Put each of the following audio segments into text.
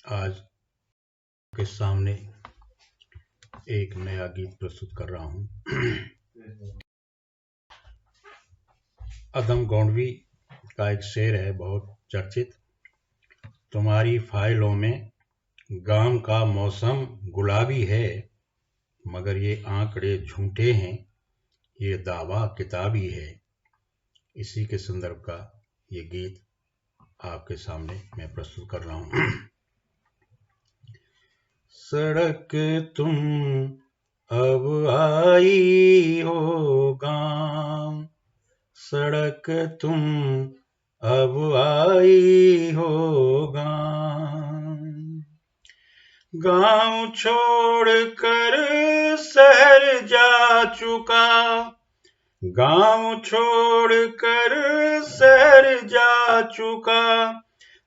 आज के सामने एक नया गीत प्रस्तुत कर रहा हूँ। अदम गौंडवी का एक शेर है बहुत चर्चित। तुम्हारी फाइलों में गाम का मौसम गुलाबी है, मगर ये आंकड़े झूठे हैं, ये दावा किताबी है। इसी के संदर्भ का ये गीत आपके सामने मैं प्रस्तुत कर रहा हूँ। सड़क तुम अब आई हो गाँव, सड़क तुम अब आई हो गाँव। गाँव छोड़ कर शहर जा चुका, गाँव छोड़ कर शहर जा चुका,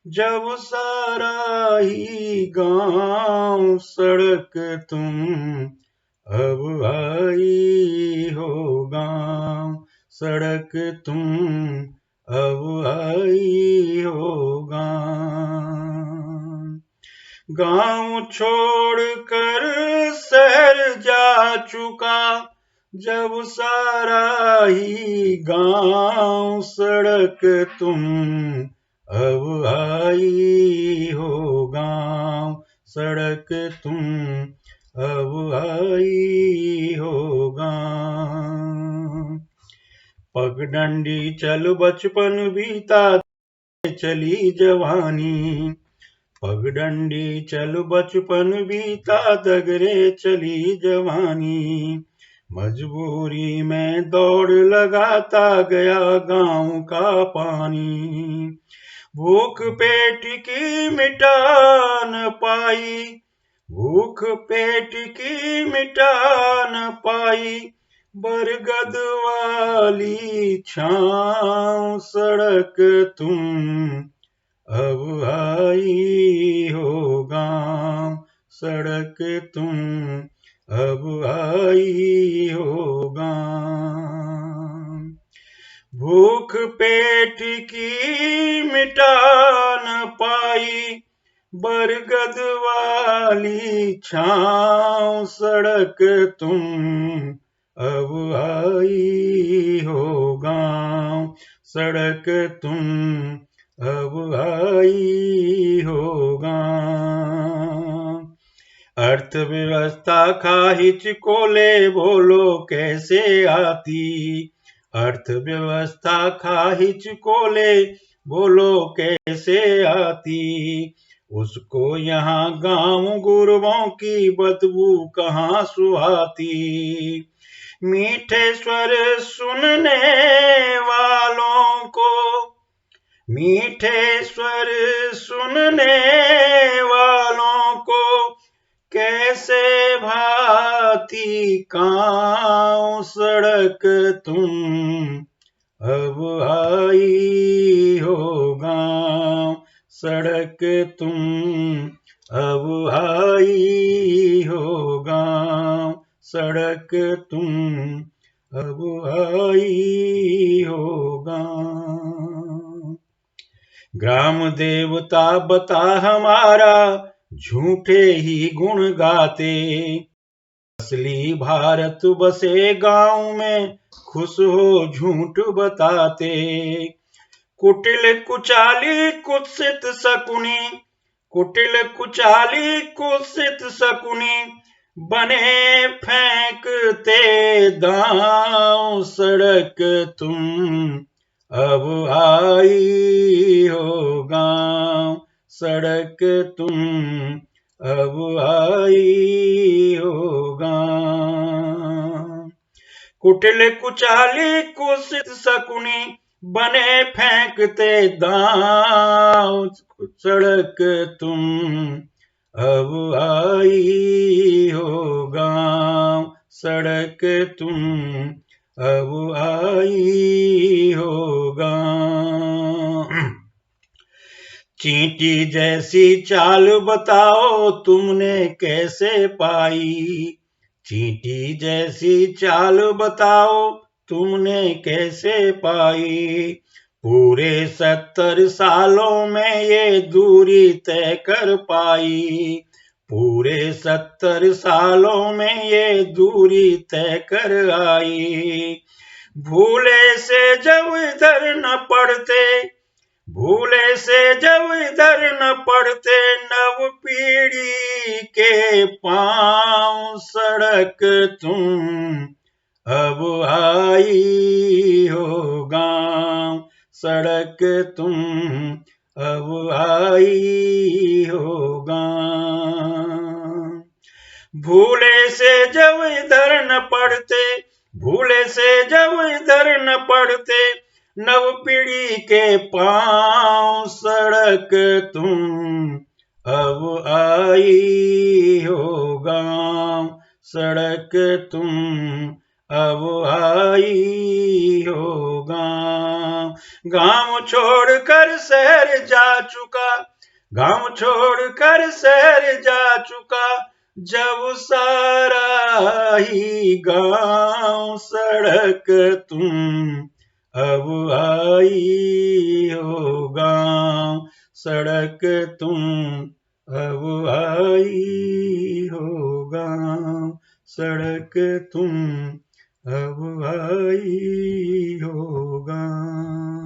जब सारा ही गाँव। सड़क तुम अब आई हो गाँव, सड़क तुम अब आई हो गाँव। गाँव छोड़ कर शहर जा चुका, जब सारा ही गाँव। सड़क तुम अब आई हो गाँव, सड़क तुम अब आई हो गाँव। पगडंडी चल बचपन बीता चली जवानी, पगडंडी चल बचपन बीता दगरे चली जवानी। मजबूरी में दौड़ लगाता गया गाँव का पानी, भूख पेट की मिटा न पाई, भूख पेट की मिटा न पाई, बरगद वाली छाँव। सड़क तुम अब आई हो गाँव, सड़क तुम अब आई हो गाँव। भूख पेट की मिटा न पाई, बरगद वाली छाँव। सड़क तुम अब आई हो गाँव, सड़क तुम अब आई हो गाँव। अर्थव्यवस्था खाहिच कोले बोलो कैसे आती, अर्थव्यवस्था खाहिच कोले बोलो कैसे आती। उसको यहाँ गाँव गुरबों की बदबू कहाँ सुहाती। मीठे स्वर सुनने वालों को, मीठे स्वर सुनने वालों को कैसे भाती काँव। सड़क तुम अब आई हो गाँव, सड़क तुम अब आई हो गाँव, सड़क तुम अब आई हो गाँव। ग्राम देवता बता हमारा झूठे ही गुण गाते, असली भारत बसे गांव में खुश हो झूठ बताते। कुटिल कुचाली कुत्सित शकुनी, कुटिल कुचाली कुत्सित शकुनी, बने फेंकते दांव। सड़क तुम अब आई हो गाँव, सड़क तुम अब आई हो गाँव। कुटिल कुचाली कुत्सित शकुनी, बने फेंकते दांव। सड़क तुम अब आई हो गाँव, सड़क तुम अब आई हो गाँव। चींटी जैसी चाल बताओ तुमने कैसे पाई, चींटी जैसी चाल बताओ तुमने कैसे पाई। पूरे 70 सालों में ये दूरी तय कर पाई। पूरे 70 सालों में ये दूरी तय कर आई। भूले से जब इधर न पड़ते, भूले से जब इधर न पड़ते, नव पीढ़ी के पांव सड़क तुम अब आई हो गांव, सड़क तुम अब आई हो गांव। भूले से जब इधर न पड़ते, भूले से जब इधर न पड़ते, नव पीढ़ी के पांव सड़क तुम अब आई हो गांव, सड़क तुम अब आई हो गांव। गांव छोड़कर शहर जा चुका, गांव छोड़कर शहर जा चुका, जब सारा ही गांव सड़क तुम अब आई हो गांव, सड़क तुम अब आई हो गांव, सड़क तुम अब आई हो गांव।